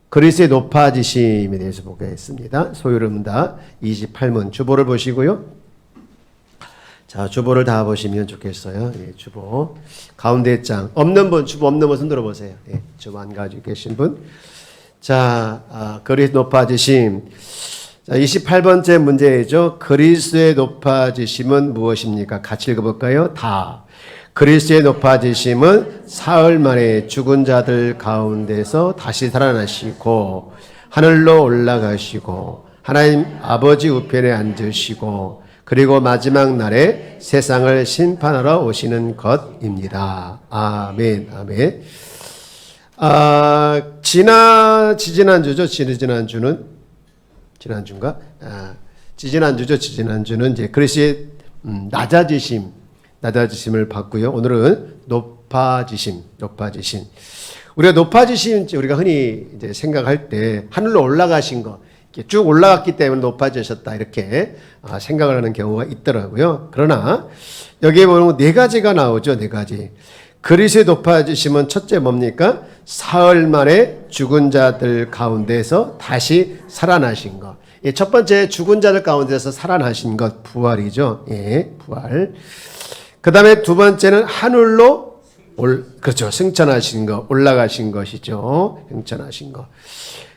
그리스의 높아지심에 대해서 보겠습니다. 소유름다 28문 주보를 보시고요. 자, 주보를 다 보시면 좋겠어요. 예, 주보 가운데 장 없는 분, 주보 없는 분 손 들어보세요. 예, 주보 안 가지고 계신 분. 자, 그리스 높아지심. 자, 28번째 문제죠. 그리스의 높아지심은 무엇입니까? 같이 읽어볼까요? 다. 그리스의 높아지심은 사흘 만에 죽은 자들 가운데서 다시 살아나시고 하늘로 올라가시고 하나님 아버지 우편에 앉으시고 그리고 마지막 날에 세상을 심판하러 오시는 것입니다. 아멘, 아멘. 지지난주죠. 지난주인가? 지지난주는 이제 그리스의 낮아지심을 봤고요. 오늘은 높아지심. 우리가 높아지심, 우리가 흔히 이제 생각할 때 하늘로 올라가신 거, 이렇게 쭉 올라갔기 때문에 높아지셨다 이렇게 생각을 하는 경우가 있더라고요. 그러나 여기에 보면 네 가지가 나오죠. 네 가지. 그리스의 높아지심은 첫째 뭡니까? 사흘 만에 죽은 자들 가운데서 다시 살아나신 것. 예, 첫 번째 죽은 자들 가운데서 살아나신 것, 부활이죠. 예, 부활. 그 다음에 두 번째는 하늘로 그렇죠. 승천하신 것, 올라가신 것이죠. 승천하신 것.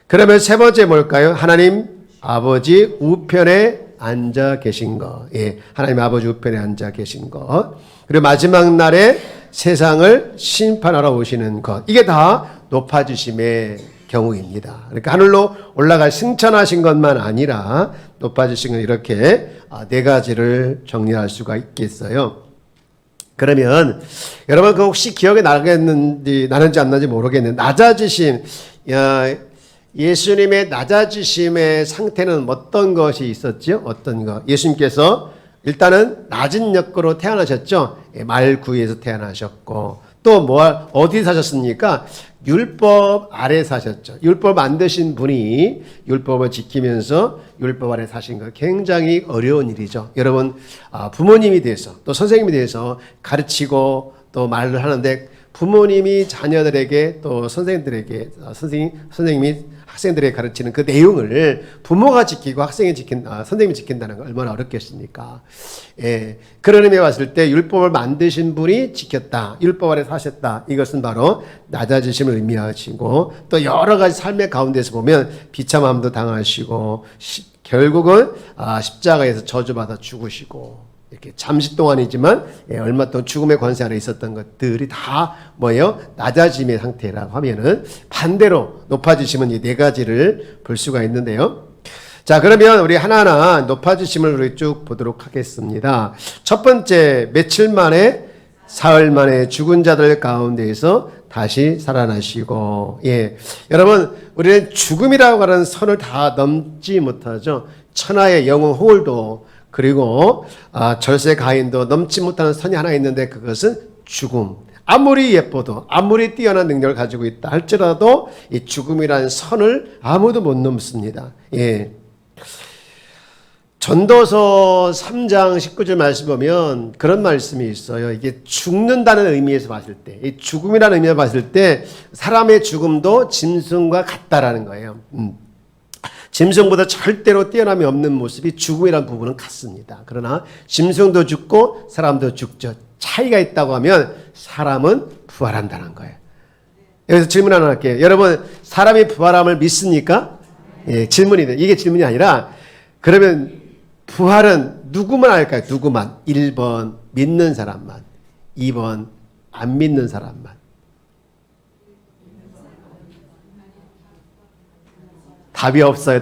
그러면 세 번째 뭘까요? 하나님 아버지 우편에 앉아 계신 것. 예, 하나님 아버지 우편에 앉아 계신 것. 그리고 마지막 날에 세상을 심판하러 오시는 것. 이게 다 높아지심의 경우입니다. 그러니까 하늘로 올라가 승천하신 것만 아니라 높아지신 건 이렇게 네 가지를 정리할 수가 있겠어요. 그러면 여러분 그 혹시 기억에 나는지 안 나는지 모르겠는데 낮아지심, 예수님의 낮아지심의 상태는 어떤 것이 있었죠? 어떤 것? 예수님께서 일단은 낮은 역으로 태어나셨죠. 말구에서 태어나셨고 또 어디 사셨습니까? 율법 아래 사셨죠. 율법 만드신 분이 율법을 지키면서 율법 아래 사신 거 굉장히 어려운 일이죠. 여러분 부모님이 돼서 또 선생님이 돼서 가르치고 또 말을 하는데 부모님이 자녀들에게 또 선생님들에게 선생님이 학생들에게 가르치는 그 내용을 부모가 지키고 선생님이 지킨다는 건 얼마나 어렵겠습니까? 예, 그런 의미에 봤을 때 율법을 만드신 분이 지켰다. 율법 아래 사셨다. 이것은 바로 낮아지심을 의미하시고 또 여러 가지 삶의 가운데서 보면 비참함도 당하시고 결국은 십자가에서 저주받아 죽으시고 이렇게 잠시 동안이지만 얼마 동안 죽음의 권세 아래 있었던 것들이 다 뭐예요? 낮아짐의 상태라고 하면은 반대로 높아지심은 이 네 가지를 볼 수가 있는데요. 자, 그러면 우리 하나하나 높아지심을 우리 쭉 보도록 하겠습니다. 첫 번째, 며칠 만에 사흘 만에 죽은 자들 가운데에서 다시 살아나시고, 예, 여러분 우리는 죽음이라고 하는 선을 다 넘지 못하죠. 천하의 영웅 호울도 그리고 절세 가인도 넘지 못하는 선이 하나 있는데 그것은 죽음. 아무리 예뻐도 아무리 뛰어난 능력을 가지고 있다 할지라도 이 죽음이라는 선을 아무도 못 넘습니다. 예. 전도서 3장 19절 말씀 보면 그런 말씀이 있어요. 이게 죽는다는 의미에서 봤을 때, 이 죽음이라는 의미에서 봤을 때 사람의 죽음도 짐승과 같다라는 거예요. 짐승보다 절대로 뛰어남이 없는 모습이 죽음이라는 부분은 같습니다. 그러나 짐승도 죽고 사람도 죽죠. 차이가 있다고 하면 사람은 부활한다는 거예요. 여기서 질문 하나 할게요. 여러분 사람이 부활함을 믿습니까? 예, 질문이네. 이게 질문이 아니라 그러면 부활은 누구만 할까요? 누구만? 1번 믿는 사람만, 2번 안 믿는 사람만. 답이 없어요.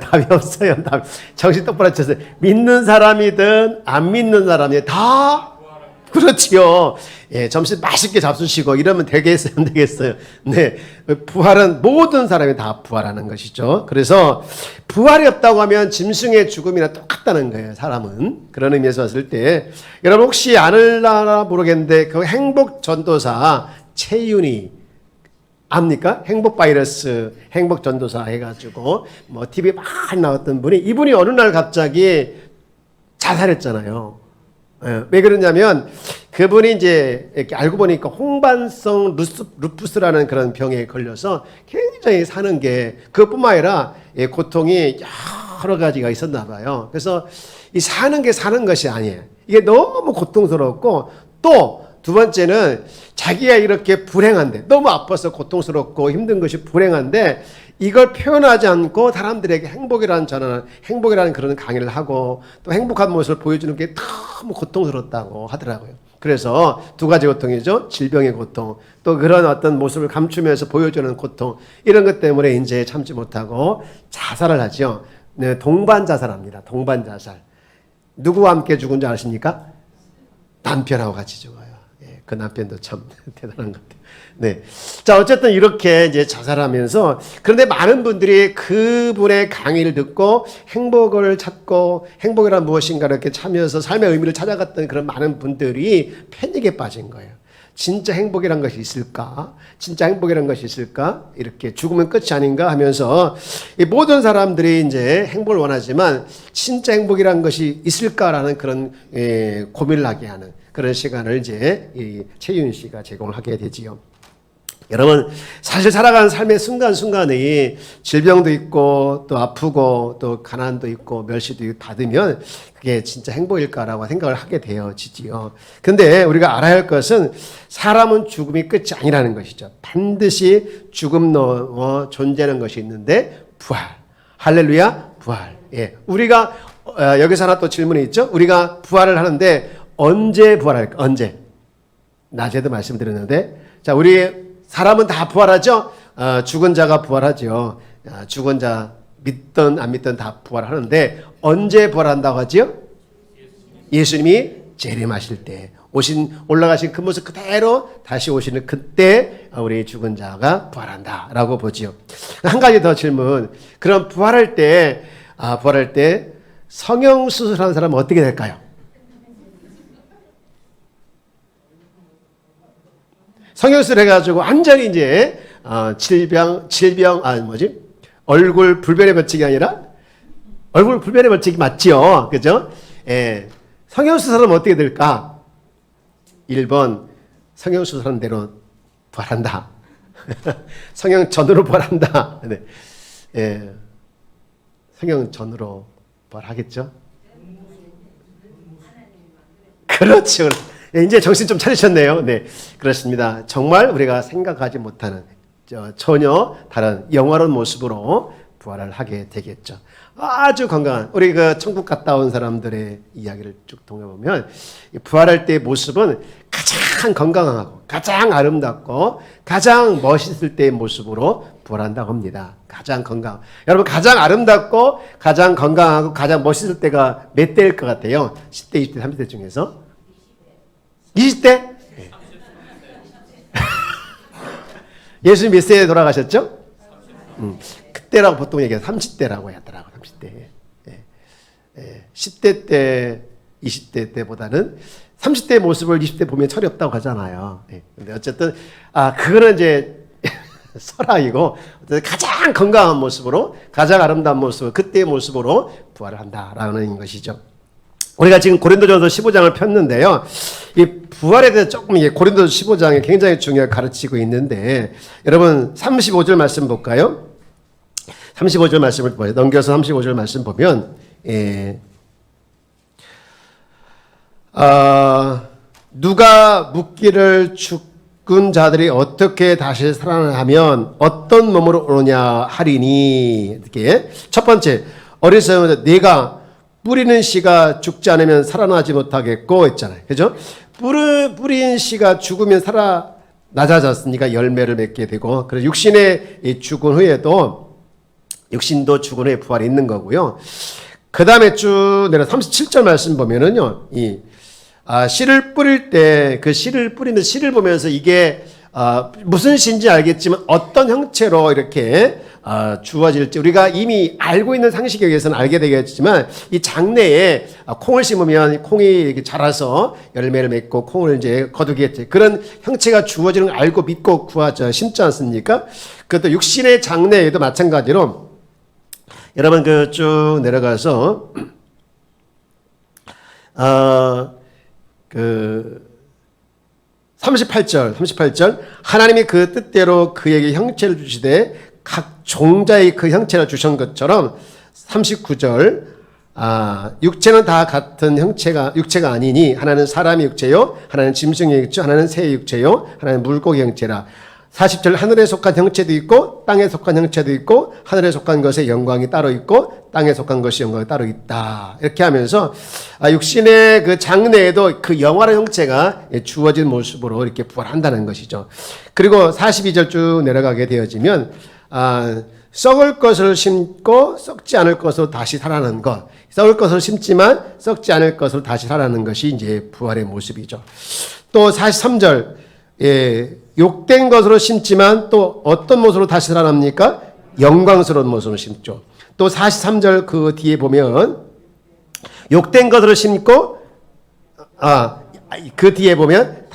정신 똑바로 차세요. 믿는 사람이든 안 믿는 사람이든 다 그렇지요. 예, 점심 맛있게 잡수시고 이러면 되겠어요, 안 되겠어요? 네, 부활은 모든 사람이 다 부활하는 것이죠. 그래서 부활이 없다고 하면 짐승의 죽음이나 똑같다는 거예요. 사람은 그런 의미에서 봤을 때 여러분 혹시 아는라 모르겠는데 그 행복 전도사 최윤희 압니까? 행복 바이러스, 행복 전도사 해가지고 뭐 TV에 많이 나왔던 분이 이분이 어느 날 갑자기 자살했잖아요. 왜 그러냐면 그분이 이제 이렇게 알고 보니까 홍반성 루푸스라는 그런 병에 걸려서 굉장히 사는 게 그것뿐만 아니라 고통이 여러 가지가 있었나 봐요. 그래서 이 사는 게 사는 것이 아니에요. 이게 너무 고통스럽고 또 두 번째는 자기가 이렇게 불행한데 너무 아파서 고통스럽고 힘든 것이 불행한데 이걸 표현하지 않고 사람들에게 행복이라는 그런 강의를 하고 또 행복한 모습을 보여주는 게 너무 고통스럽다고 하더라고요. 그래서 두 가지 고통이죠. 질병의 고통, 또 그런 어떤 모습을 감추면서 보여주는 고통, 이런 것 때문에 이제 참지 못하고 자살을 하죠. 네, 동반 자살합니다. 동반 자살. 누구와 함께 죽은 줄 아십니까? 남편하고 같이 죽어요. 예, 그 남편도 참 대단한 것 같아요. 네. 자, 어쨌든 이렇게 이제 자살하면서, 그런데 많은 분들이 그분의 강의를 듣고 행복을 찾고 행복이란 무엇인가 이렇게 참여해서 삶의 의미를 찾아갔던 그런 많은 분들이 패닉에 빠진 거예요. 진짜 행복이란 것이 있을까? 진짜 행복이란 것이 있을까? 이렇게 죽으면 끝이 아닌가 하면서 이 모든 사람들이 이제 행복을 원하지만 진짜 행복이란 것이 있을까라는 그런 고민을 하게 하는 그런 시간을 이제 이 최윤 씨가 제공을 하게 되지요. 여러분, 사실 살아가는 삶의 순간순간이 질병도 있고 또 아프고 또 가난도 있고 멸시도 받으면 그게 진짜 행복일까라고 생각을 하게 되어지지요. 근데 우리가 알아야 할 것은 사람은 죽음이 끝이 아니라는 것이죠. 반드시 죽음 넘어 존재하는 것이 있는데 부활. 할렐루야, 부활. 예. 우리가 여기서 하나 또 질문이 있죠. 우리가 부활을 하는데 언제 부활할까? 언제? 낮에도 말씀드렸는데, 자, 우리 사람은 다 부활하죠? 죽은 자가 부활하죠. 죽은 자 믿든 안 믿든 다 부활하는데 언제 부활한다고 하죠? 예수님이 재림하실 때 올라가신 그 모습 그대로 다시 오시는 그때 우리 죽은 자가 부활한다라고 보지요. 한 가지 더 질문. 그럼 부활할 때 성형수술하는 사람은 어떻게 될까요? 성형수술 해가지고 완전히 이제 얼굴 불변의 벌칙이 아니라 얼굴 불변의 벌칙이 맞죠, 그죠? 예. 성형수술하면 어떻게 될까? 1번 성형수술하는 대로 부활한다. 성형전으로 부활한다. 네. 예. 성형전으로 부활하겠죠? 그렇죠. 이제 정신 좀 차리셨네요. 네, 그렇습니다. 정말 우리가 생각하지 못하는 전혀 다른 영화로운 모습으로 부활을 하게 되겠죠. 아주 건강한 우리 그 천국 갔다 온 사람들의 이야기를 쭉 통해보면 부활할 때의 모습은 가장 건강하고 가장 아름답고 가장 멋있을 때의 모습으로 부활한다고 합니다. 가장 건강. 여러분, 가장 아름답고 가장 건강하고 가장 멋있을 때가 몇 대일 것 같아요? 10대, 20대, 30대 중에서? 20대? 네. 예수님 몇 세에 돌아가셨죠? 그때라고 보통 얘기해요. 30대라고 하더라고. 30대. 예. 10대 때, 20대 때보다는 30대의 모습을 20대 보면 철이 없다고 하잖아요. 예. 근데 어쨌든 그거는 이제 설화이고 가장 건강한 모습으로 가장 아름다운 모습, 그때의 모습으로 부활을 한다라는 것이죠. 우리가 지금 고린도전서 15장을 폈는데요. 이 부활에 대해서 조금 고린도전서 15장에 굉장히 중요하게 가르치고 있는데, 여러분 35절 말씀 볼까요? 35절 말씀을 보세요. 넘겨서 35절 말씀 보면, 누가 묻기를 죽은 자들이 어떻게 다시 살아나면 어떤 몸으로 오느냐 하리니. 이렇게 첫 번째, 어리석은 내가 뿌리는 씨가 죽지 않으면 살아나지 못하겠고 했잖아요. 그죠? 뿌린 씨가 죽으면 낮아졌으니까 열매를 맺게 되고, 그래서 육신의 죽은 후에도 육신도 죽은 후에 부활이 있는 거고요. 그 다음에 쭉 내려 37절 말씀 보면은요, 씨를 뿌릴 때 그 씨를 뿌리는 씨를 보면서 이게 무슨 씨인지 알겠지만 어떤 형체로 이렇게 주어질지 우리가 이미 알고 있는 상식에 의해서는 알게 되겠지만, 이 장내에 콩을 심으면 콩이 이렇게 자라서 열매를 맺고 콩을 이제 거두겠지. 그런 형체가 주어지는 걸 알고 믿고 심지 않습니까? 그것도 육신의 장내에도 마찬가지로 여러분 그 쭉 내려가서 38절. 하나님이 그 뜻대로 그에게 형체를 주시되 각 종자의 그 형체를 주신 것처럼 39절. 육체는 다 같은 육체가 아니니 하나는 사람의 육체요, 하나는 짐승의 육체, 하나는 새의 육체요, 하나는 물고기 형체라. 40절. 하늘에 속한 형체도 있고 땅에 속한 형체도 있고 하늘에 속한 것의 영광이 따로 있고 땅에 속한 것이 영광이 따로 있다. 이렇게 하면서 육신의 그 장래에도 그 영화의 형체가 주어진 모습으로 이렇게 부활한다는 것이죠. 그리고 42절 쭉 내려가게 되어지면 썩을 것을 심고 썩지 않을 것으로 다시 살아나는 것. 썩을 것을 심지만 썩지 않을 것으로 다시 살아나는 것이 이제 부활의 모습이죠. 또 43절. 욕된 것으로 심지만 또 어떤 모습으로 다시 살아납니까? 영광스러운 모습으로 심죠. 또 43절 그 뒤에 보면 욕된 것으로 심고 그 뒤에 보면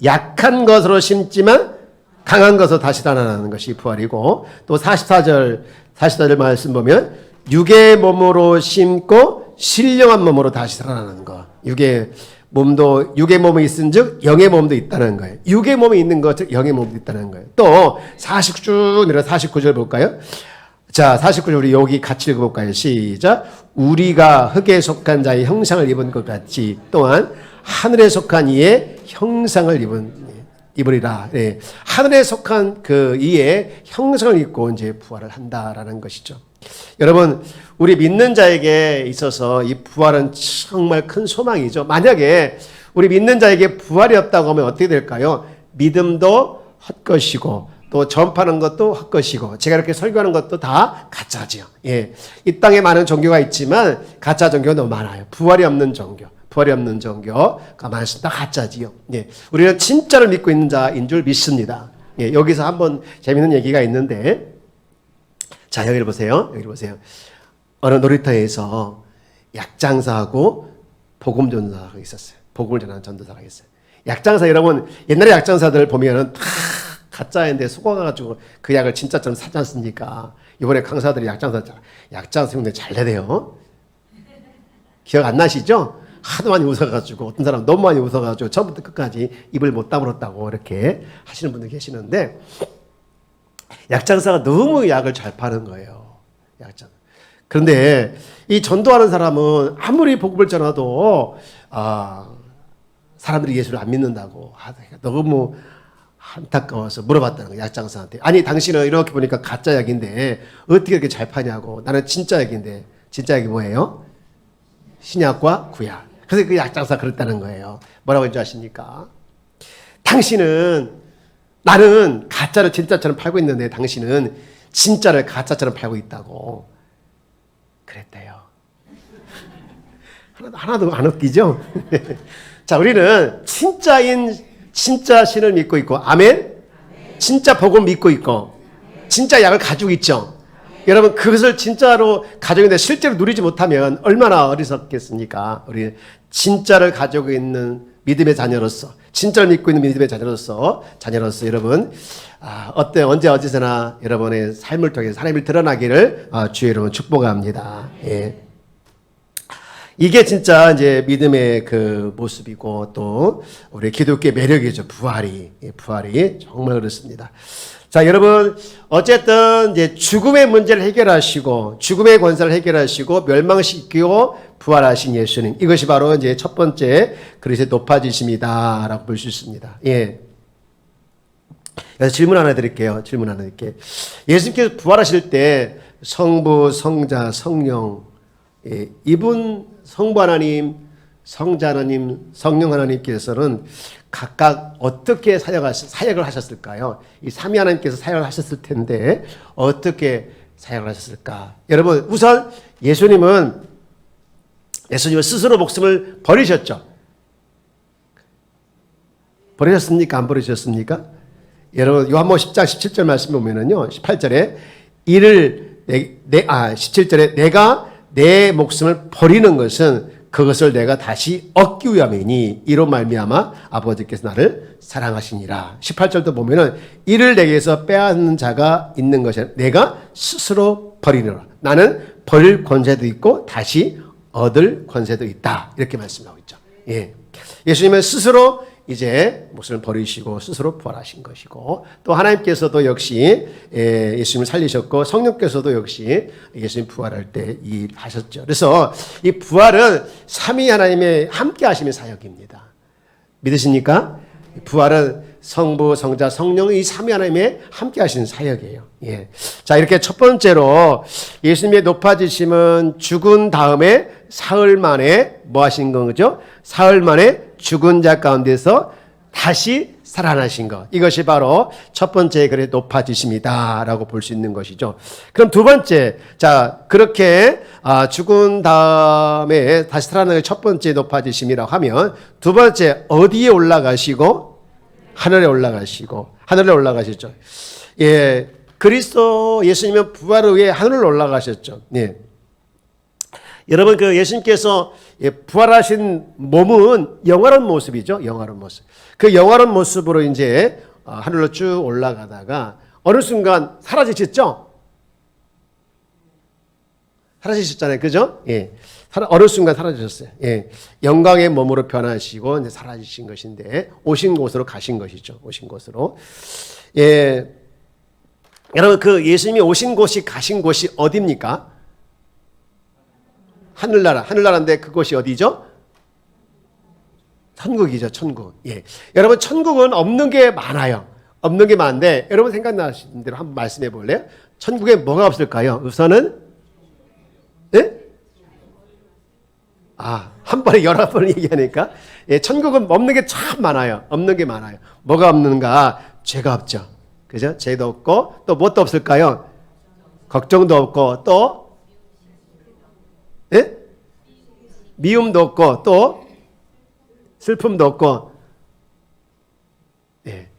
약한 것으로 심지만 강한 것으로 다시 살아나는 것이 부활이고, 또 44절 말씀 보면 육의 몸으로 심고 신령한 몸으로 다시 살아나는 것. 육의 몸이 있은즉 영의 몸도 있다는 거예요. 육의 몸이 있는 것, 영의 몸도 있다는 거예요. 또 49절 볼까요? 자, 49절 우리 여기 같이 읽어볼까요? 시작. 우리가 흙에 속한 자의 형상을 입은 것 같이 또한 하늘에 속한 이의 형상을 입으리라. 네. 하늘에 속한 그 이의 형상을 입고 이제 부활을 한다라는 것이죠. 여러분, 우리 믿는 자에게 있어서 이 부활은 정말 큰 소망이죠. 만약에 우리 믿는 자에게 부활이 없다고 하면 어떻게 될까요? 믿음도 헛것이고 또 전파하는 것도 헛것이고 제가 이렇게 설교하는 것도 다 가짜지요. 예. 이 땅에 많은 종교가 있지만 가짜 종교가 너무 많아요. 부활이 없는 종교가 많습니다. 가짜지요. 예. 우리는 진짜를 믿고 있는 자인 줄 믿습니다. 예. 여기서 한번 재밌는 얘기가 있는데, 자, 여기를 보세요. 어느 놀이터에서 약장사하고 복음 전도사가 있었어요. 복음을 전하는 전도사가 있어요. 약장사, 여러분, 옛날에 약장사들 보면은 다 가짜인데 속아가지고 그 약을 진짜처럼 사지 않습니까? 이번에 강사들이 약장사 형들 잘 내대요. 기억 안 나시죠? 하도 많이 웃어가지고, 어떤 사람 너무 많이 웃어가지고 처음부터 끝까지 입을 못 다물었다고 이렇게 하시는 분들 계시는데, 약장사가 너무 약을 잘 파는 거예요. 약장. 그런데 이 전도하는 사람은 아무리 복음을 전해도 사람들이 예수를 안 믿는다고 너무 안타까워서 물어봤다는 거예요. 약장사한테. 아니, 당신은 이렇게 보니까 가짜 약인데 어떻게 이렇게 잘 파냐고. 나는 진짜 약인데. 진짜 약이 뭐예요? 신약과 구약. 그래서 그 약장사가 그랬다는 거예요. 뭐라고 했는지 아십니까? 나는 가짜를 진짜처럼 팔고 있는데 당신은 진짜를 가짜처럼 팔고 있다고 그랬대요. 하나도 안 웃기죠? 자, 우리는 진짜 신을 믿고 있고, 아멘? 진짜 복음 믿고 있고, 진짜 약을 가지고 있죠? 여러분, 그것을 진짜로 가지고 있는데 실제로 누리지 못하면 얼마나 어리석겠습니까? 우리 진짜를 가지고 있는 믿음의 자녀로서, 진짜를 믿고 있는 믿음의 자녀로서 여러분, 언제 어디서나 여러분의 삶을 통해서 하나님을 드러나기를 주의 이름으로 축복합니다. 예. 이게 진짜 이제 믿음의 그 모습이고, 또 우리 기독교의 매력이죠. 부활이 정말 그렇습니다. 자, 여러분, 어쨌든 이제 죽음의 문제를 해결하시고, 죽음의 권세를 해결하시고, 멸망시키고 부활하신 예수님, 이것이 바로 이제 첫 번째 그리스도의 높아지심이다라고 볼 수 있습니다. 예. 그래서 질문 하나 드릴게요. 예수님께서 부활하실 때 성부, 성자, 성령, 예, 이분 성부 하나님, 성자 하나님, 성령 하나님께서는 각각 어떻게 사역을 하셨을까요? 이 삼위 하나님께서 사역을 하셨을 텐데 어떻게 사역을 하셨을까? 여러분, 우선 예수님은 스스로 목숨을 버리셨죠. 버리셨습니까? 안 버리셨습니까? 여러분, 요한복음 10장 17절 말씀 보면은요, 18절에 17절에 내가 내 목숨을 버리는 것은 그것을 내가 다시 얻기 위함이니 이로 말미암아 아버지께서 나를 사랑하시니라. 18절도 보면은 이를 내게서 빼앗는 자가 있는 것이 내가 스스로 버리노라. 나는 버릴 권세도 있고 다시 얻을 권세도 있다. 이렇게 말씀하고 있죠. 예. 예수님은 스스로 이제 몫을 버리시고 스스로 부활하신 것이고, 또 하나님께서도 역시 예수님을 살리셨고 성령께서도 역시 예수님 부활할 때 일하셨죠. 그래서 이 부활은 삼위 하나님의 함께 하심의 사역입니다. 믿으십니까? 부활은 성부, 성자, 성령 이 삼위 하나님의 함께 하시는 사역이에요. 예. 자, 이렇게 첫 번째로 예수님의 높아지심은 죽은 다음에 사흘 만에 뭐 하신 거죠? 사흘 만에 죽은 자 가운데서 다시 살아나신 것. 이것이 바로 첫 번째 그래 높아지심이다라고 볼 수 있는 것이죠. 그럼 두 번째, 자, 그렇게 죽은 다음에 다시 살아나는 첫 번째 높아지심이라고 하면 두 번째 어디에 올라가시고? 하늘에 올라가시고, 하늘에 올라가셨죠. 예, 그리스도 예수님은 부활 후에 하늘로 올라가셨죠. 예. 여러분, 그 예수님께서 부활하신 몸은 영화로운 모습이죠. 영화로운 모습. 그 영화로운 모습으로 이제 하늘로 쭉 올라가다가 어느 순간 사라지셨죠? 사라지셨잖아요. 그죠? 예. 어느 순간 사라지셨어요. 예. 영광의 몸으로 변하시고 이제 사라지신 것인데 오신 곳으로 가신 것이죠. 오신 곳으로. 예. 여러분, 그 예수님이 오신 곳이 가신 곳이 어디입니까? 하늘나라. 하늘나라인데 그곳이 어디죠? 천국이죠. 천국. 예. 여러분, 천국은 없는 게 많아요. 없는 게 많은데 여러분 생각나시는 대로 한번 말씀해 볼래요? 천국에 뭐가 없을까요? 우선은 예? 한 번에 여러 번 얘기하니까. 예, 천국은 없는 게 참 많아요. 없는 게 많아요. 뭐가 없는가? 죄가 없죠. 그죠? 죄도 없고, 또 무엇도 없을까요? 걱정도 없고, 또, 예? 미움도 없고, 또, 슬픔도 없고, 예.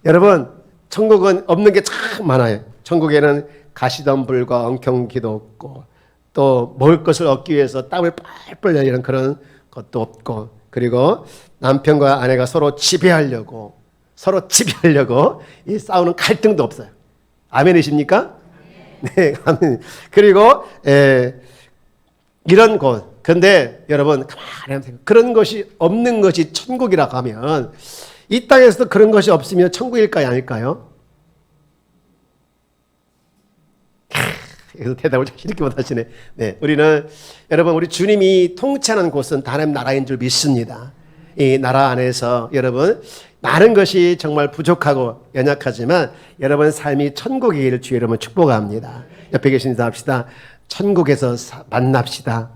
여러분, 천국은 없는 게 참 많아요. 천국에는 가시덤불과 엉겅기도 없고, 또 먹을 것을 얻기 위해서 땀을 뻘뻘 흘리는 그런 것도 없고, 그리고 남편과 아내가 서로 지배하려고 이 싸우는 갈등도 없어요. 아멘이십니까? 네, 아멘. 그리고 이런 곳. 근데 여러분 가만히 생각. 그런 것이 없는 것이 천국이라고 하면 이 땅에서도 그런 것이 없으면 천국일까요, 아닐까요? 그래서 대답을 자신 있게 못하시네. 네, 우리는 여러분 우리 주님이 통치하는 곳은 하나님 나라인 줄 믿습니다. 이 나라 안에서 여러분 많은 것이 정말 부족하고 연약하지만 여러분 삶이 천국이기를 주의 이름으로 축복합니다. 옆에 계신 인사합시다. 천국에서 만납시다.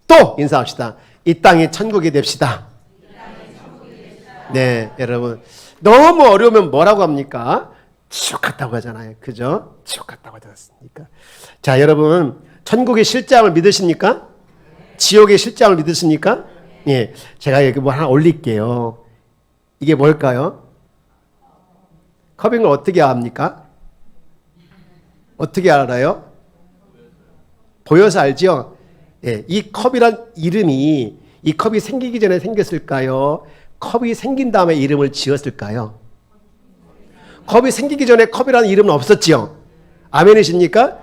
또 인사합시다. 이 땅이 천국이 됩시다. 네, 여러분 너무 어려우면 뭐라고 합니까? 지옥 같다고 하잖아요. 그죠? 지옥 같다고 하지 않습니까? 자, 여러분 천국의 실장을 믿으십니까? 지옥의 실장을 믿으십니까? 예, 제가 여기 뭐 하나 올릴게요. 이게 뭘까요? 컵인 걸 어떻게 압니까? 어떻게 알아요? 보여서 알죠? 예, 이 컵이란 이름이 이 컵이 생기기 전에 생겼을까요? 컵이 생긴 다음에 이름을 지었을까요? 컵이 생기기 전에 컵이라는 이름은 없었지요. 아멘이십니까?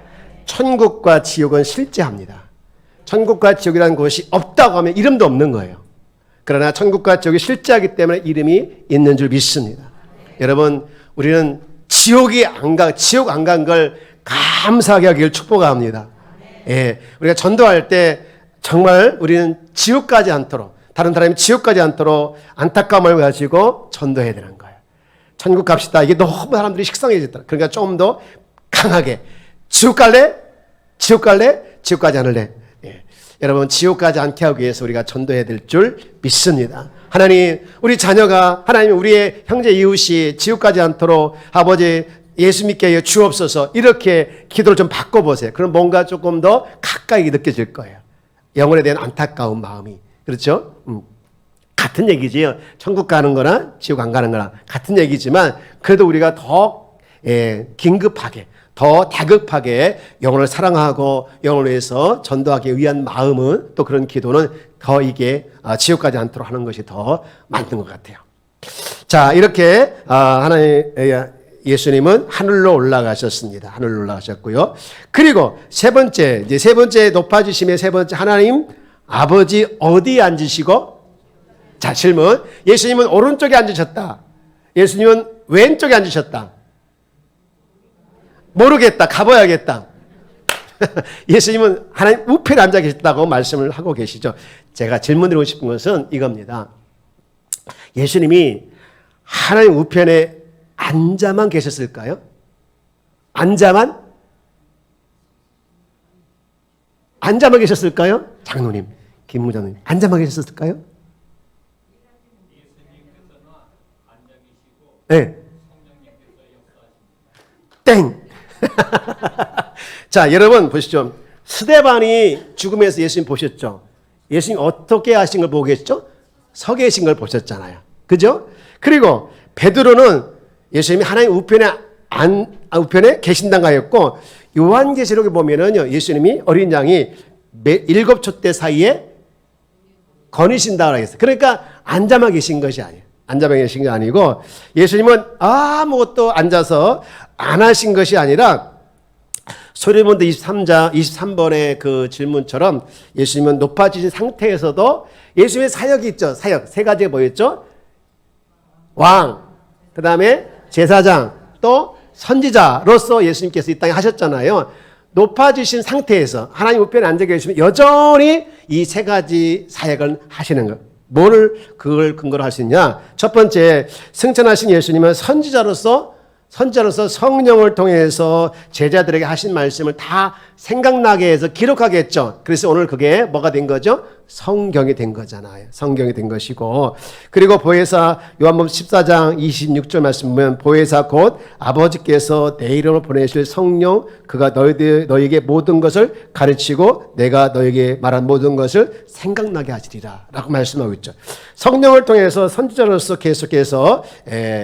천국과 지옥은 실제합니다. 천국과 지옥이라는 곳이 없다고 하면 이름도 없는 거예요. 그러나 천국과 지옥이 실제하기 때문에 이름이 있는 줄 믿습니다. 여러분, 우리는 지옥 안 간 걸 감사하게 하기를 축복합니다. 예, 우리가 전도할 때 정말 우리는 지옥 가지 않도록, 다른 사람이 지옥 가지 않도록 안타까움을 가지고 전도해야 되는 거예요. 천국 갑시다. 이게 너무 사람들이 식상해졌다. 그러니까 좀 더 강하게 지옥 갈래? 지옥 갈래? 지옥 가지 않을래? 예. 여러분 지옥 가지 않게 하기 위해서 우리가 전도해야 될 줄 믿습니다. 하나님, 우리 자녀가, 하나님 우리의 형제 이웃이 지옥 가지 않도록 아버지 예수 믿게 하여 주옵소서, 이렇게 기도를 좀 바꿔보세요. 그럼 뭔가 조금 더 가까이 느껴질 거예요. 영혼에 대한 안타까운 마음이. 그렇죠? 같은 얘기지요. 천국 가는 거나 지옥 안 가는 거나 같은 얘기지만 그래도 우리가 더 긴급하게, 더 다급하게 영혼을 사랑하고 영혼을 위해서 전도하기 위한 마음은, 또 그런 기도는 더 이게 지옥 가지 않도록 하는 것이 더 맞는 것 같아요. 자, 이렇게 하나님 예수님은 하늘로 올라가셨습니다. 하늘로 올라가셨고요. 그리고 세 번째 높아지심의 세 번째, 하나님 아버지 어디에 앉으시고? 자, 질문. 예수님은 오른쪽에 앉으셨다. 예수님은 왼쪽에 앉으셨다. 모르겠다. 가봐야겠다. 예수님은 하나님 우편에 앉아 계셨다고 말씀을 하고 계시죠. 제가 질문드리고 싶은 것은 이겁니다. 예수님이 하나님 우편에 앉아만 계셨을까요? 앉아만 계셨을까요? 장로님, 김무장님, 앉아만 계셨을까요? 네. 땡. 자, 여러분 보시죠. 스데반이 죽음에서 예수님 보셨죠? 예수님 어떻게 하신 걸 보고 계셨죠? 서 계신 걸 보셨잖아요. 그죠? 그리고 베드로는 예수님이 하나님 우편에 계신다고 하였고, 요한계시록에 보면은요, 예수님이 어린 양이 7촛대 사이에 거니신다고 하겠어요. 그러니까 앉아만 계신 것이 아니에요. 앉아만 계신 게 아니고, 예수님은 아무것도 앉아서 안 하신 것이 아니라, 소리몬드 23번의 그 질문처럼 예수님은 높아지신 상태에서도 예수님의 사역이 있죠. 사역. 세 가지가 뭐였죠? 왕, 그 다음에 제사장, 또 선지자로서 예수님께서 이 땅에 하셨잖아요. 높아지신 상태에서 하나님 우편에 앉아 계시면 여전히 이 세 가지 사역을 하시는 것. 뭐를 그걸 근거로 할 수 있냐? 첫 번째, 승천하신 예수님은 선지자로서 성령을 통해서 제자들에게 하신 말씀을 다 생각나게 해서 기록하게 했죠. 그래서 오늘 그게 뭐가 된 거죠? 성경이 된 거잖아요. 성경이 된 것이고, 그리고 보혜사 요한복음 14장 26절 말씀 보면 보혜사 곧 아버지께서 내 이름으로 보내실 성령 그가 너희에게 모든 것을 가르치고 내가 너희에게 말한 모든 것을 생각나게 하시리라 라고 말씀하고 있죠. 성령을 통해서 선지자로서 계속해서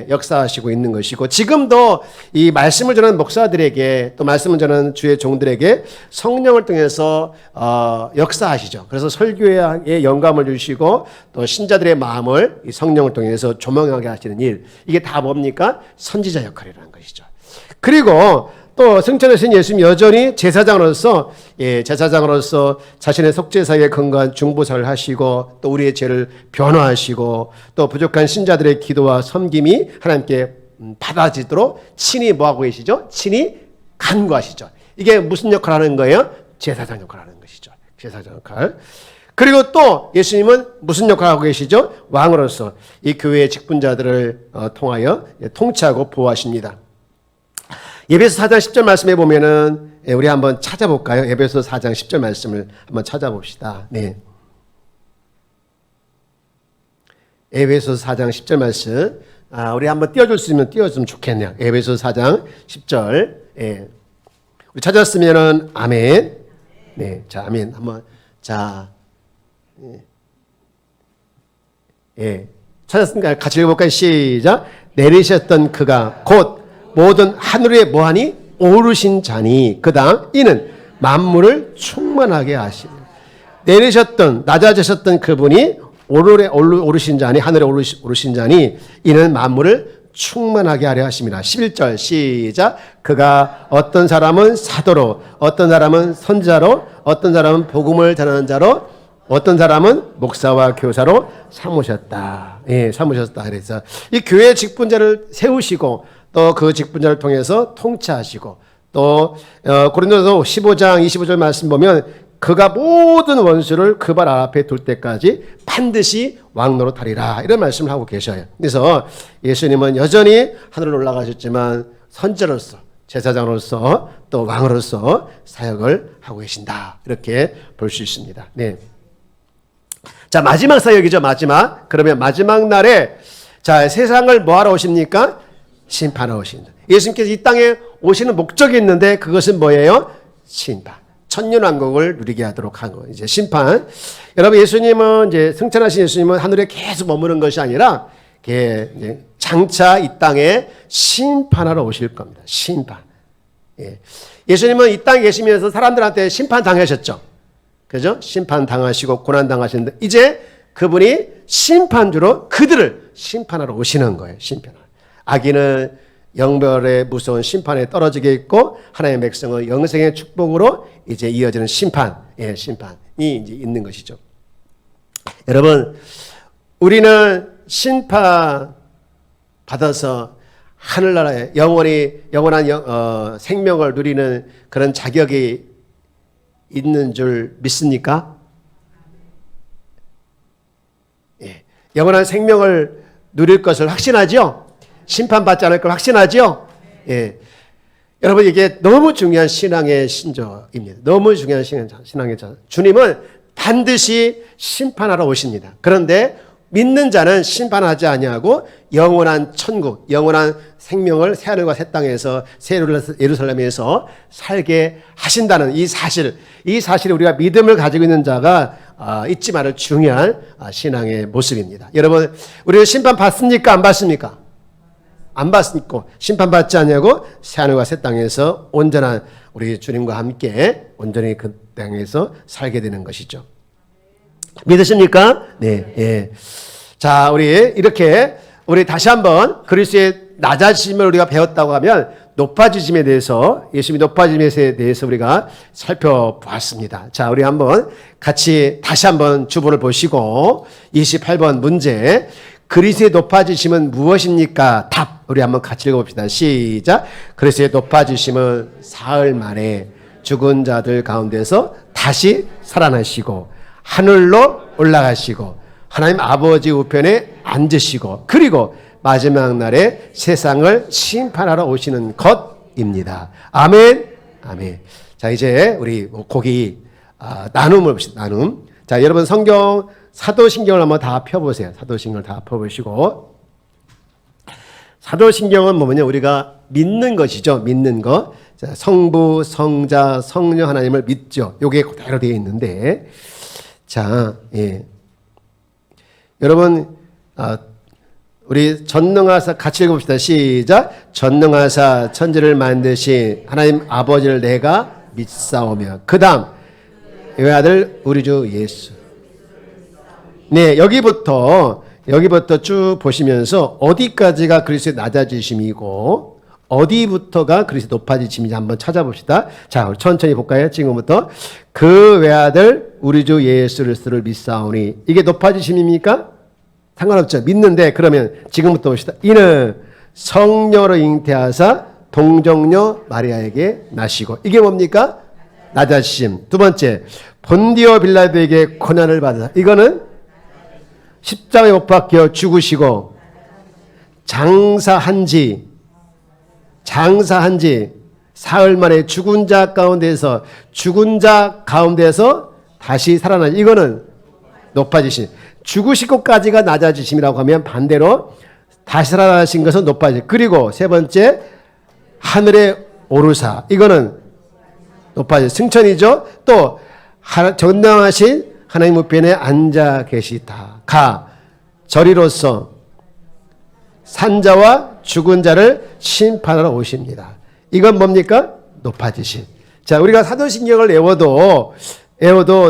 역사하시고 있는 것이고, 지금도 이 말씀을 전하는 목사들에게 또 말씀을 전하는 주의 종들에게 성령을 통해서 역사하시죠. 그래서 설교에 영감을 주시고 또 신자들의 마음을 이 성령을 통해서 조명하게 하시는 일, 이게 다 뭡니까? 선지자 역할이라는 것이죠. 그리고 또 승천하신 예수님 여전히 제사장으로서 자신의 속죄사에 건강한 중보사를 하시고 또 우리의 죄를 변화하시고 또 부족한 신자들의 기도와 섬김이 하나님께 받아지도록 친히 뭐하고 계시죠? 친히 간구하시죠. 이게 무슨 역할을 하는 거예요? 제사장 역할을 하는 것이죠. 제사장 역할. 그리고 또 예수님은 무슨 역할을 하고 계시죠? 왕으로서 이 교회의 직분자들을 통하여 통치하고 보호하십니다. 에베소 4장 10절 말씀에 보면은 우리 한번 찾아볼까요? 에베소 4장 10절 말씀을 한번 찾아봅시다. 네. 에베소 4장 10절 말씀. 우리 한번 띄워줄 수 있으면 띄워주면 좋겠네요. 에베소 4장 10절. 예. 우리 찾았으면은 아멘. 네. 자, 아멘. 한번. 자. 예. 찾았으니까 같이 읽어볼까요? 시작. 내리셨던 그가 곧 모든 하늘 위에 뭐하니? 오르신 자니. 그 다음 이는 만물을 충만하게 하시니. 내리셨던 낮아지셨던 그분이 오르신 자니, 하늘에 오르신 자니 이는 만물을 충만하게 하려 하심이라. 11절 시작. 그가 어떤 사람은 사도로, 어떤 사람은 선지자로, 어떤 사람은 복음을 전하는 자로, 어떤 사람은 목사와 교사로 삼으셨다. 예, 삼으셨다. 그래서 이 교회 직분자를 세우시고 또 그 직분자를 통해서 통치하시고 또 고린도서 15장 25절 말씀 보면 그가 모든 원수를 그 발 앞에 둘 때까지 반드시 왕노릇하리라 이런 말씀을 하고 계셔요. 그래서 예수님은 여전히 하늘로 올라가셨지만 선지자로서 제사장으로서 또 왕으로서 사역을 하고 계신다 이렇게 볼 수 있습니다. 네. 자, 마지막 사역이죠. 마지막. 그러면 마지막 날에 자, 세상을 뭐하러 오십니까? 심판하러 오신다. 예수님께서 이 땅에 오시는 목적이 있는데 그것은 뭐예요? 심판. 천년왕국을 누리게 하도록 한 거예요. 이제 심판. 여러분, 예수님은 이제 승천하신 예수님은 하늘에 계속 머무는 것이 아니라 이제 장차 이 땅에 심판하러 오실 겁니다. 심판. 예. 예수님은 이 땅에 계시면서 사람들한테 심판 당하셨죠. 그죠? 심판 당하시고 고난 당하시는데 이제 그분이 심판주로 그들을 심판하러 오시는 거예요. 심판하러. 악인은 영별의 무서운 심판에 떨어지게 있고 하나님의 백성은 영생의 축복으로 이제 이어지는 심판, 심판이 이제 있는 것이죠. 여러분, 우리는 심판 받아서 하늘나라에 영원한 생명을 누리는 그런 자격이 있는 줄 믿습니까? 예. 영원한 생명을 누릴 것을 확신하죠? 심판받지 않을 걸 확신하죠? 예. 여러분, 이게 너무 중요한 신앙의 신조입니다. 너무 중요한 신앙의 자. 주님은 반드시 심판하러 오십니다. 그런데 믿는 자는 심판하지 아니하고 영원한 천국, 영원한 생명을 새하늘과 새 땅에서 새 예루살렘에서 살게 하신다는 이 사실을 우리가 믿음을 가지고 있는 자가 잊지 말을 중요한 신앙의 모습입니다. 여러분, 우리는 심판 받습니까? 안 받습니까? 안 받습니까? 심판받지 않냐고 새하늘과 새 땅에서 온전한 우리 주님과 함께 온전히 그 땅에서 살게 되는 것이죠. 믿으십니까? 네. 예. 자, 우리 다시 한번 그리스도의 낮아지심을 우리가 배웠다고 하면 높아지심에 대해서, 예수님이 높아짐에 대해서 우리가 살펴보았습니다. 자, 우리 한번 같이 다시 한번 주본을 보시고 28번 문제, 그리스도의 높아지심은 무엇입니까? 답. 우리 한번 같이 읽어봅시다. 시작. 그리스도의 높아지심은 사흘 만에 죽은 자들 가운데서 다시 살아나시고 하늘로 올라가시고 하나님 아버지 우편에 앉으시고 그리고 마지막 날에 세상을 심판하러 오시는 것입니다. 아멘. 아멘. 자, 이제 우리 고기 나눔을 봅시다. 나눔. 자, 여러분 성경 사도신경을 한번 다 펴보세요. 사도신경을 다 펴보시고, 사도신경은 뭐냐, 우리가 믿는 것이죠. 믿는 것. 자, 성부, 성자, 성령 하나님을 믿죠. 요게 그대로 되어 있는데, 자, 예. 여러분, 우리 전능하사 같이 읽어봅시다. 시작. 전능하사 천지를 만드신 하나님 아버지를 내가 믿사오며, 그 다음 외아들 우리 주 예수. 네, 여기부터 쭉 보시면서 어디까지가 그리스도의 낮아지심이고 어디부터가 그리스도의 높아지심인지 한번 찾아봅시다. 자, 우리 천천히 볼까요? 지금부터 그 외아들 우리 주 예수 그리스도를 믿사오니, 이게 높아지심입니까? 상관없죠. 믿는데, 그러면 지금부터 봅시다. 이는 성령으로 잉태하사 동정녀 마리아에게 나시고, 이게 뭡니까? 낮아지심. 두 번째, 본디오 빌라도에게 고난을 받으사, 이거는 십자가에 못 박혀 죽으시고 장사한 지 사흘 만에 죽은 자 가운데서 다시 살아나, 이거는 높아지심. 죽으시고까지가 낮아지심이라고 하면 반대로 다시 살아나신 것은 높아지심. 그리고 세 번째, 하늘에 오르사, 이거는 높아지심, 승천이죠. 또 전능하신 하나님 우편에 앉아 계시다. 저리로서 산자와 죽은 자를 심판하러 오십니다. 이건 뭡니까? 높아지심. 자, 우리가 사도신경을 외워도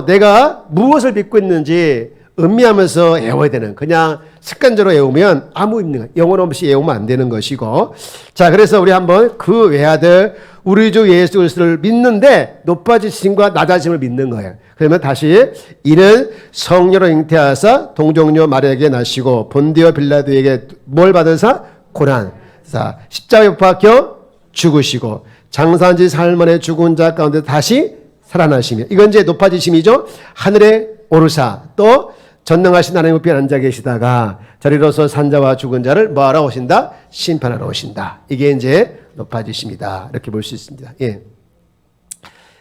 내가 무엇을 믿고 있는지 음미하면서 외워야 되는, 그냥 습관적으로 외우면 아무 의미가, 영혼 없이 외우면 안 되는 것이고. 자, 그래서 우리 한번 그 외아들 우리 주 예수 그리스도를 믿는데 높아지심과 낮아짐을 믿는 거예요. 그러면 다시, 이는 성령으로 잉태하사 동정녀 마리아에게 나시고 본디오 빌라도에게 뭘 받으사? 고난. 자, 십자가에 못 박혀 죽으시고 장사한 지 사흘 만에 죽은 자 가운데 다시 살아나시며, 이건 이제 높아지심이죠. 하늘에 오르사, 또 전능하신 하나님 우편에 앉아 계시다가 저리로서 산자와 죽은 자를 뭐하러 오신다? 심판하러 오신다. 이게 이제 높아지심이다. 이렇게 볼 수 있습니다. 예.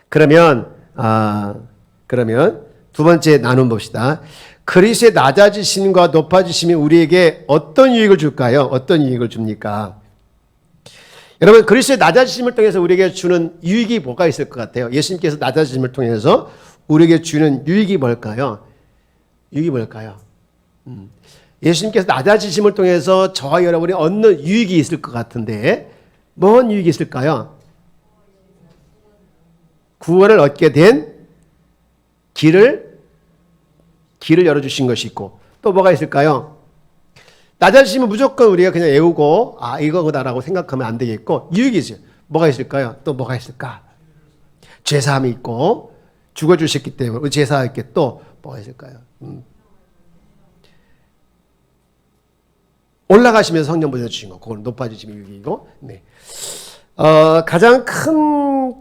그러면 두 번째 나눔 봅시다. 그리스도의 낮아지심과 높아지심이 우리에게 어떤 유익을 줄까요? 어떤 유익을 줍니까? 여러분, 그리스도의 낮아지심을 통해서 우리에게 주는 유익이 뭐가 있을 것 같아요? 예수님께서 낮아지심을 통해서 우리에게 주는 유익이 뭘까요? 유익이 뭘까요? 예수님께서 낮아지심을 통해서 저와 여러분이 얻는 유익이 있을 것 같은데, 뭔 유익이 있을까요? 구원을 얻게 된 길을 열어주신 것이 있고, 또 뭐가 있을까요? 낮아지시면 무조건 우리가 그냥 외우고 이거다라고 생각하면 안 되겠고, 유익이 있어요. 뭐가 있을까요? 또 뭐가 있을까? 죄사함이 있고, 죽어주셨기 때문에 제사할 게 또 뭐가 있을까요? 올라가시면서 성령 보여주신 거, 그건 높아지심의 유익이고, 네. 가장 큰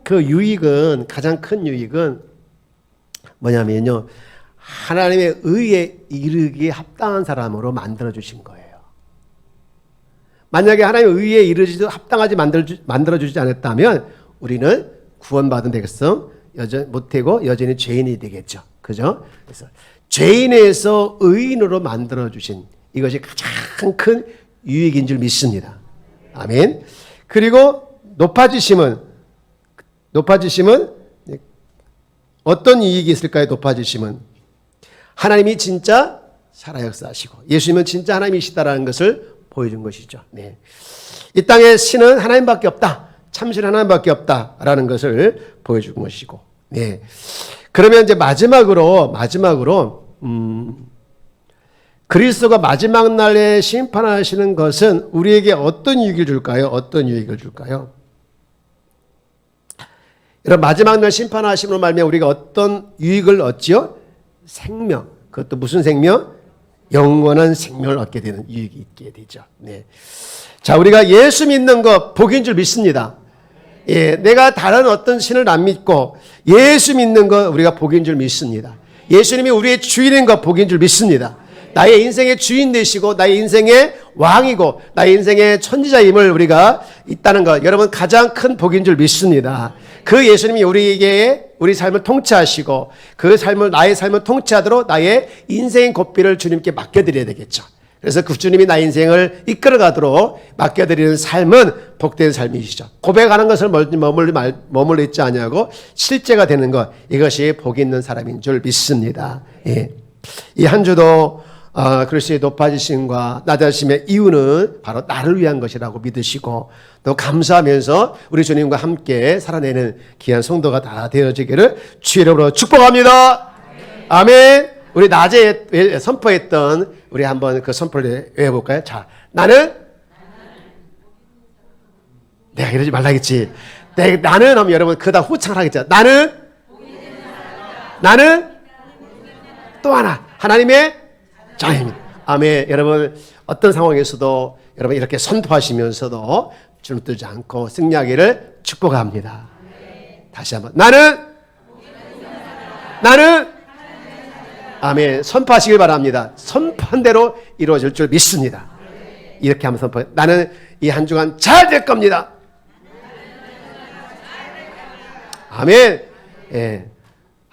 유익은 뭐냐면요, 하나님의 의에 이르기에 합당한 사람으로 만들어 주신 거예요. 만약에 하나님의 의에 이르지도 합당하지 만들어 주지 않았다면 우리는 구원받은 백성 못되고 여전히 죄인이 되겠죠. 그죠? 그래서 죄인에서 의인으로 만들어 주신 이것이 가장 큰 유익인 줄 믿습니다. 아멘. 그리고 높아지심은 어떤 유익이 있을까요? 높아지심은 하나님이 진짜 살아 역사하시고 예수님은 진짜 하나님이시다라는 것을 보여준 것이죠. 네. 이 땅에 신은 하나님밖에 없다. 참신 하나님밖에 없다라는 것을 보여준 것이고. 네. 그러면 이제 마지막으로 그리스도가 마지막 날에 심판하시는 것은 우리에게 어떤 유익을 줄까요? 어떤 유익을 줄까요? 여러분, 마지막 날 심판하심으로 말미암아 우리가 어떤 유익을 얻지요? 생명. 그것도 무슨 생명? 영원한 생명을 얻게 되는 유익이 있게 되죠. 네. 자, 우리가 예수 믿는 것 복인 줄 믿습니다. 예, 내가 다른 어떤 신을 안 믿고 예수 믿는 것 우리가 복인 줄 믿습니다. 예수님이 우리의 주인인 것 복인 줄 믿습니다. 나의 인생의 주인 되시고 나의 인생의 왕이고 나의 인생의 천지자임을 우리가 있다는 것, 여러분 가장 큰 복인 줄 믿습니다. 그 예수님이 우리에게 우리 삶을 통치하시고 그 삶을, 나의 삶을 통치하도록 나의 인생의 고삐를 주님께 맡겨드려야 되겠죠. 그래서 그 주님이 나의 인생을 이끌어가도록 맡겨드리는 삶은 복된 삶이시죠. 고백하는 것을 머물러 있지 아니하고 실제가 되는 것, 이것이 복 있는 사람인 줄 믿습니다. 예. 이 한 주도 그리스도의 높아지심과 낮아지심의 이유는 바로 나를 위한 것이라고 믿으시고 또 감사하면서 우리 주님과 함께 살아내는 귀한 성도가 다 되어지기를 주의 이름으로 축복합니다. 아멘. 우리 낮에 선포했던 우리 한번 그 선포를 외워볼까요? 자, 나는 내가 이러지 말라겠지. 나는 하면 여러분 그다 호칭을 하겠죠. 나는 또 하나 하나님의 자입니다. 아멘. 여러분 어떤 상황에서도 여러분 이렇게 선포하시면서도 주눅 들지 않고 승리하기를 축복합니다. 다시 한번 나는 아멘. 선포하시길 바랍니다. 선포한 대로 이루어질 줄 믿습니다. 이렇게 하면 선포해. 나는 이 한 주간 잘 될 겁니다. 아멘. 예.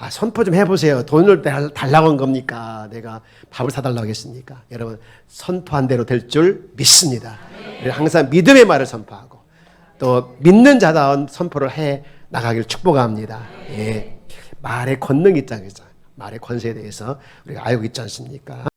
선포 좀 해보세요. 돈을 달라고 한 겁니까? 내가 밥을 사달라고 하겠습니까? 여러분 선포한 대로 될 줄 믿습니다. 항상 믿음의 말을 선포하고 또 믿는 자다운 선포를 해 나가기를 축복합니다. 예. 말의 권능이 있잖아요. 말의 권세에 대해서 우리가 알고 있지 않습니까?